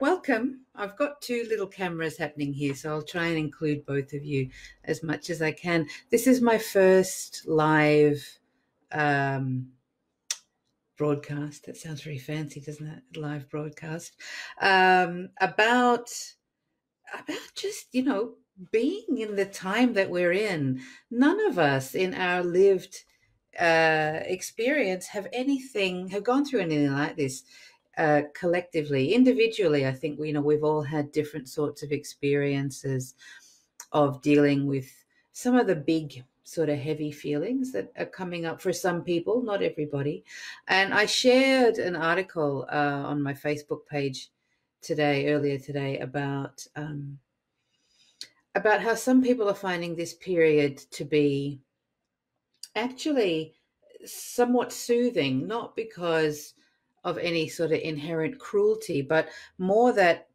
Welcome. I've got two little cameras happening here, so I'll try and include both of you as much as I can. This is my first live um, broadcast. That sounds very fancy, doesn't it? Live broadcast about just being in the time that we're in. None of us in our lived experience have gone through anything like this collectively. Individually, I think we've all had different sorts of experiences of dealing with some of the big sort of heavy feelings that are coming up for some people, not everybody. And I shared an article on my Facebook page earlier today, about how some people are finding this period to be actually somewhat soothing, not because of any sort of inherent cruelty, but more that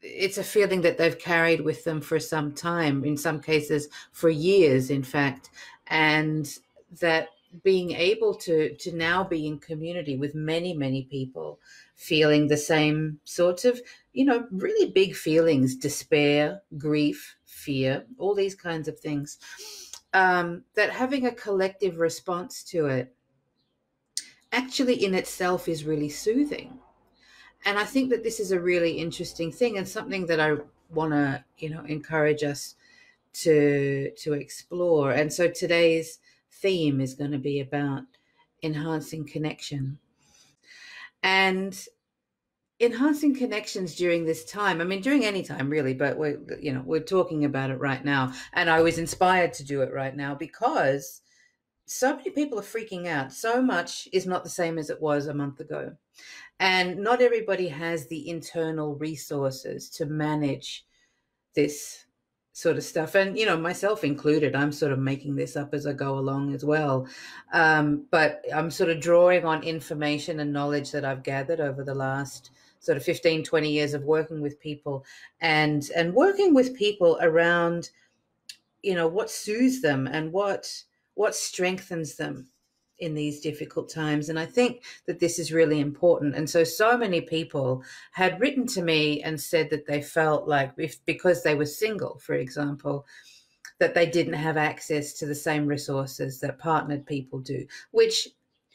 it's a feeling that they've carried with them for some time, in some cases for years, in fact, and that being able to now be in community with many people feeling the same sorts of really big feelings: despair, grief, fear, all these kinds of things, that having a collective response to it actually in itself is really soothing. And I think that this is a really interesting thing, and something that I want to encourage us to explore. And so today's theme is going to be about enhancing connection and enhancing connections during this time. I mean, during any time really, but we're talking about it right now, and I was inspired to do it right now because so many people are freaking out. So much is not the same as it was a month ago. And not everybody has the internal resources to manage this sort of stuff. And, myself included, I'm sort of making this up as I go along as well. But I'm sort of drawing on information and knowledge that I've gathered over the last sort of 15, 20 years of working with people and working with people around, what soothes them and what strengthens them in these difficult times. And I think that this is really important. And so many people had written to me and said that they felt like, because they were single, for example, that they didn't have access to the same resources that partnered people do, which,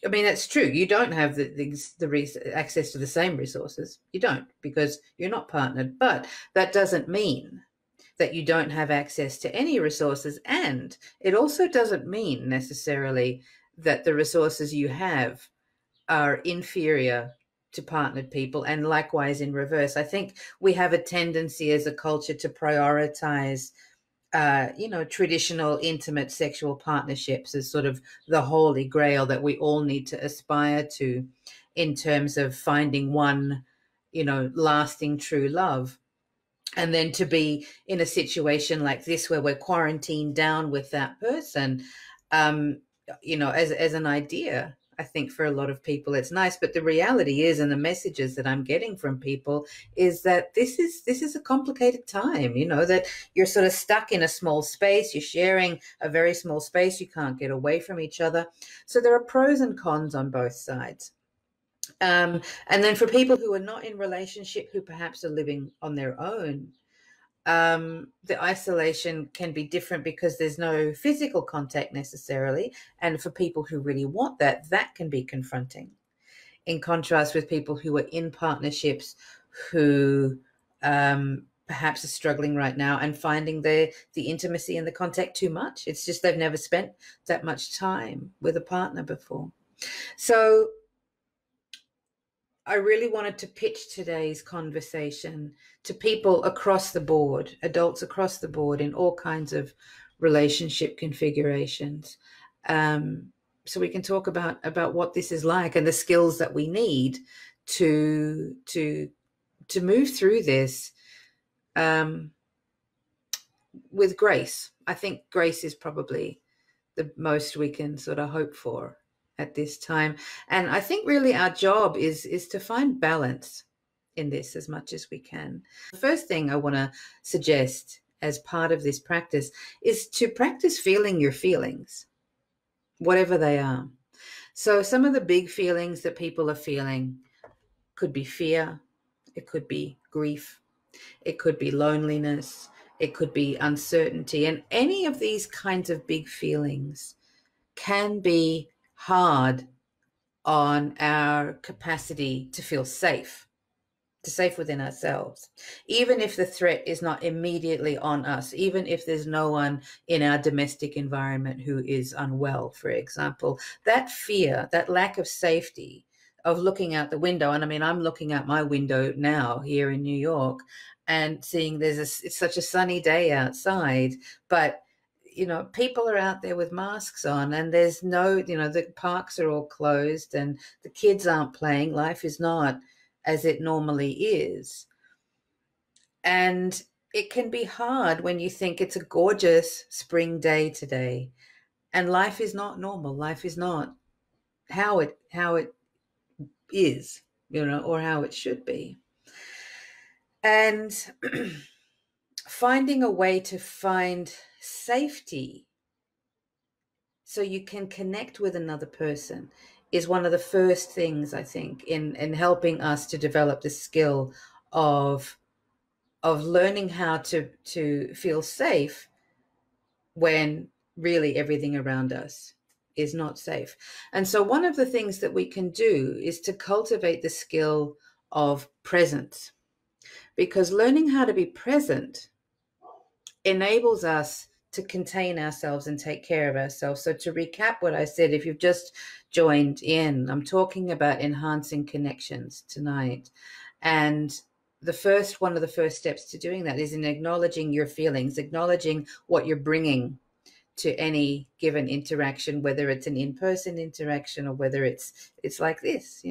I mean, that's true. You don't have the access to the same resources. You don't, because you're not partnered. But that doesn't mean that you don't have access to any resources. And it also doesn't mean necessarily that the resources you have are inferior to partnered people, and likewise in reverse. I think we have a tendency as a culture to prioritize traditional intimate sexual partnerships as sort of the holy grail that we all need to aspire to in terms of finding one, lasting true love. And then to be in a situation like this where we're quarantined down with that person, as an idea, I think for a lot of people it's nice. But the reality is, and the messages that I'm getting from people, is that this is a complicated time, that you're sort of stuck in a small space, you're sharing a very small space, you can't get away from each other. So there are pros and cons on both sides. And then for people who are not in relationship, who perhaps are living on their own, the isolation can be different because there's no physical contact necessarily. And for people who really want that, that can be confronting. In contrast with people who are in partnerships who perhaps are struggling right now and finding the intimacy and the contact too much. It's just they've never spent that much time with a partner before. So I really wanted to pitch today's conversation to people across the board, adults across the board in all kinds of relationship configurations. So we can talk about what this is like and the skills that we need to move through this with grace. I think grace is probably the most we can sort of hope for at this time. And I think really our job is to find balance in this as much as we can. The first thing I want to suggest as part of this practice is to practice feeling your feelings, whatever they are. So some of the big feelings that people are feeling could be fear, It could be grief. It could be loneliness. It could be uncertainty. And any of these kinds of big feelings can be hard on our capacity to feel safe, to safe within ourselves, even if the threat is not immediately on us, even if there's no one in our domestic environment who is unwell, for example. That fear, that lack of safety of looking out the window, and I mean, I'm looking out my window now here in New York and seeing it's such a sunny day outside, but people are out there with masks on, and there's no, the parks are all closed and the kids aren't playing. Life is not as it normally is. And it can be hard when you think it's a gorgeous spring day today and life is not normal. Life is not how it is, or how it should be. And finding a way to find safety so you can connect with another person is one of the first things, I think, in helping us to develop the skill of learning how to feel safe when really everything around us is not safe. And so one of the things that we can do is to cultivate the skill of presence, because learning how to be present enables us to contain ourselves and take care of ourselves. So to recap what I said, if you've just joined in, I'm talking about enhancing connections tonight. And one of the first steps to doing that is in acknowledging your feelings, acknowledging what you're bringing to any given interaction, whether it's an in-person interaction or whether it's like this,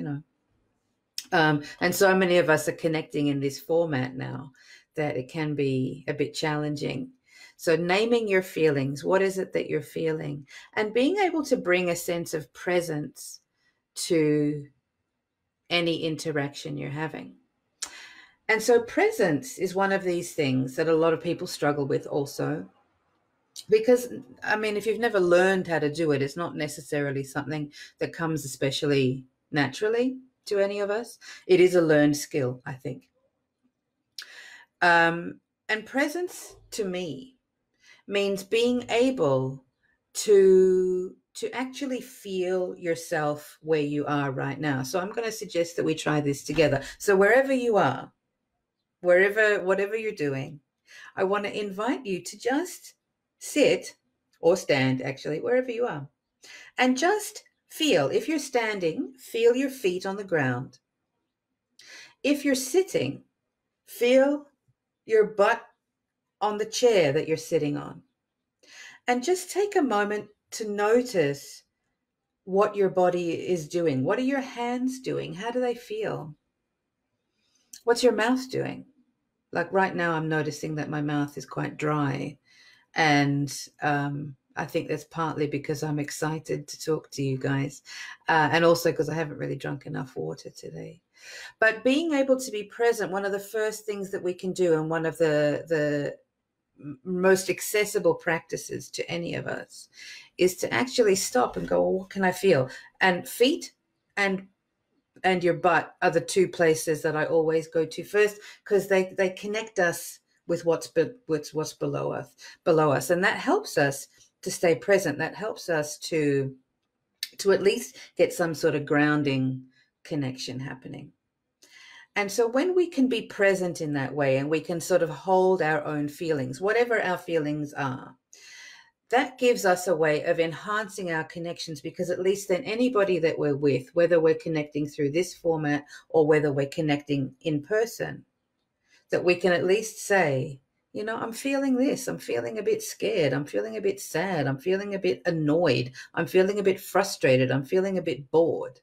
and so many of us are connecting in this format now that it can be a bit challenging. So naming your feelings, what is it that you're feeling? And being able to bring a sense of presence to any interaction you're having. And so presence is one of these things that a lot of people struggle with also. Because, I mean, if you've never learned how to do it, it's not necessarily something that comes especially naturally to any of us. It is a learned skill, I think. And presence to me means being able to actually feel yourself where you are right now. So I'm going to suggest that we try this together. So wherever you are, whatever you're doing, I want to invite you to just sit or stand, actually, wherever you are, and just feel. If you're standing, feel your feet on the ground. If you're sitting, feel your butt on the chair that you're sitting on. And just take a moment to notice what your body is doing. What are your hands doing? How do they feel? What's your mouth doing? Like right now, I'm noticing that my mouth is quite dry. And I think that's partly because I'm excited to talk to you guys. And also because I haven't really drunk enough water today. But being able to be present, one of the first things that we can do, and one of the most accessible practices to any of us, is to actually stop and go, well, what can I feel? And feet and your butt are the two places that I always go to first, because they connect us with what's below us, and that helps us to stay present. That helps us to at least get some sort of grounding connection happening. And so when we can be present in that way, and we can sort of hold our own feelings, whatever our feelings are, that gives us a way of enhancing our connections, because at least then anybody that we're with, whether we're connecting through this format or whether we're connecting in person, that we can at least say, I'm feeling this. I'm feeling a bit scared. I'm feeling a bit sad. I'm feeling a bit annoyed. I'm feeling a bit frustrated. I'm feeling a bit bored.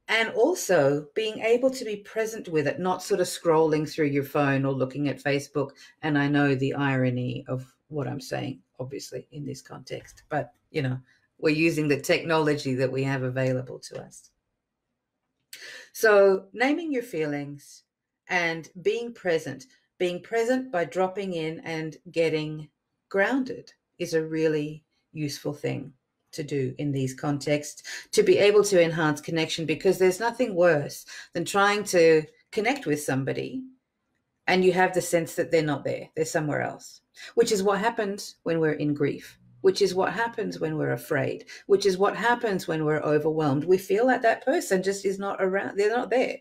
And also being able to be present with it, not sort of scrolling through your phone or looking at Facebook. And I know the irony of what I'm saying, obviously, in this context, but, we're using the technology that we have available to us. So naming your feelings and being present by dropping in and getting grounded is a really useful thing to do in these contexts, to be able to enhance connection, because there's nothing worse than trying to connect with somebody and you have the sense that they're not there, they're somewhere else, which is what happens when we're in grief, which is what happens when we're afraid, which is what happens when we're overwhelmed. We feel like that person just is not around, they're not there.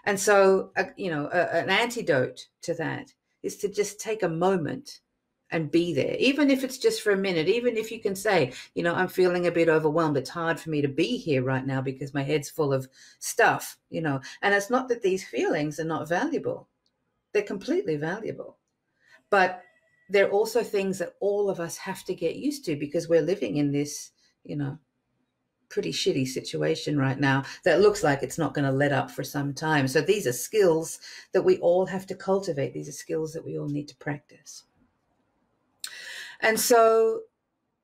And so, an antidote to that is to just take a moment and be there, even if it's just for a minute, even if you can say, I'm feeling a bit overwhelmed. It's hard for me to be here right now because my head's full of stuff, and it's not that these feelings are not valuable. They're completely valuable. But they're also things that all of us have to get used to because we're living in this, pretty shitty situation right now that looks like it's not going to let up for some time. So these are skills that we all have to cultivate. These are skills that we all need to practice. And so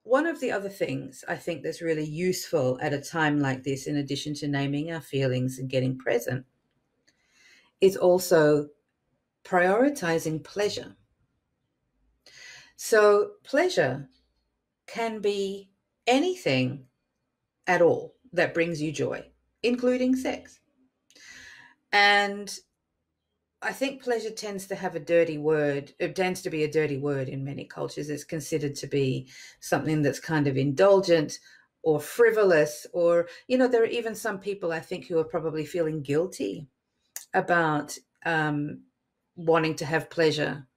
one of the other things I think that's really useful at a time like this, in addition to naming our feelings and getting present, is also prioritizing pleasure. So pleasure can be anything at all that brings you joy, including sex. And I think pleasure tends to have a dirty word. It tends to be a dirty word in many cultures. It's considered to be something that's kind of indulgent or frivolous, or, there are even some people I think who are probably feeling guilty about wanting to have pleasure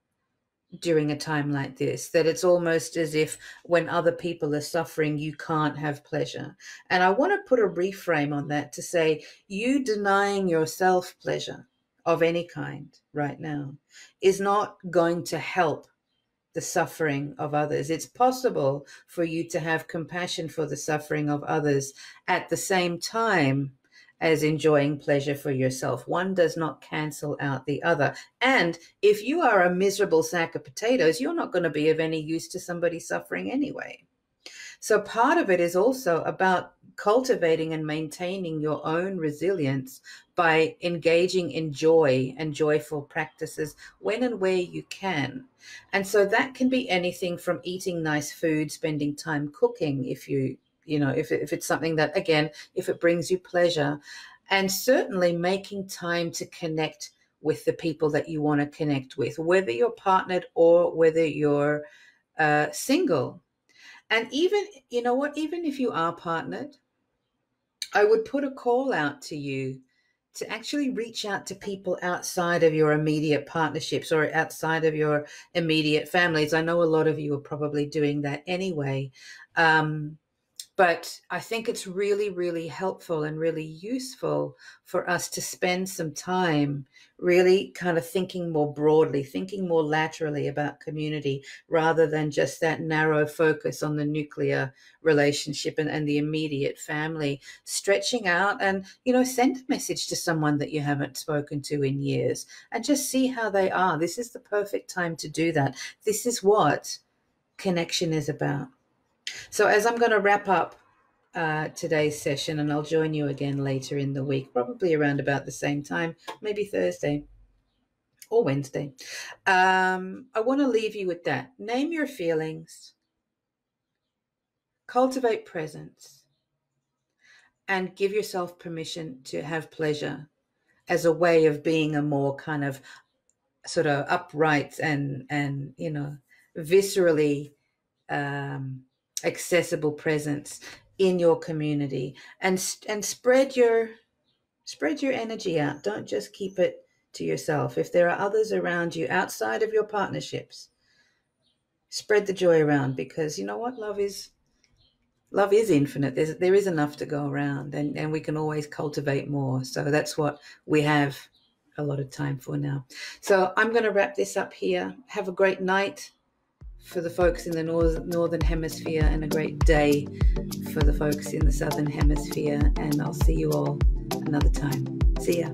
during a time like this, that it's almost as if when other people are suffering, you can't have pleasure. And I want to put a reframe on that to say, you denying yourself pleasure of any kind right now is not going to help the suffering of others. It's possible for you to have compassion for the suffering of others at the same time as enjoying pleasure for yourself. One does not cancel out the other. And if you are a miserable sack of potatoes, you're not going to be of any use to somebody suffering anyway. So part of it is also about cultivating and maintaining your own resilience by engaging in joy and joyful practices when and where you can. And so that can be anything from eating nice food, spending time cooking, if it's something that, again, if it brings you pleasure, and certainly making time to connect with the people that you want to connect with, whether you're partnered or whether you're single. And even, even if you are partnered, I would put a call out to you to actually reach out to people outside of your immediate partnerships or outside of your immediate families. I know a lot of you are probably doing that anyway. But I think it's really, really helpful and really useful for us to spend some time really kind of thinking more broadly, thinking more laterally about community rather than just that narrow focus on the nuclear relationship and the immediate family. Stretching out and, send a message to someone that you haven't spoken to in years and just see how they are. This is the perfect time to do that. This is what connection is about. So as I'm going to wrap up today's session, and I'll join you again later in the week, probably around about the same time, maybe Thursday or Wednesday, I want to leave you with that. Name your feelings, cultivate presence, and give yourself permission to have pleasure as a way of being a more kind of sort of upright and viscerally accessible presence in your community, and spread your energy out. Don't just keep it to yourself. If there are others around you outside of your partnerships, spread the joy around, because you know what, love is infinite. There is enough to go around, and we can always cultivate more. So that's what we have a lot of time for now. So I'm going to wrap this up here. Have a great night for the folks in the northern hemisphere, and a great day for the folks in the southern hemisphere. And I'll see you all another time. See ya.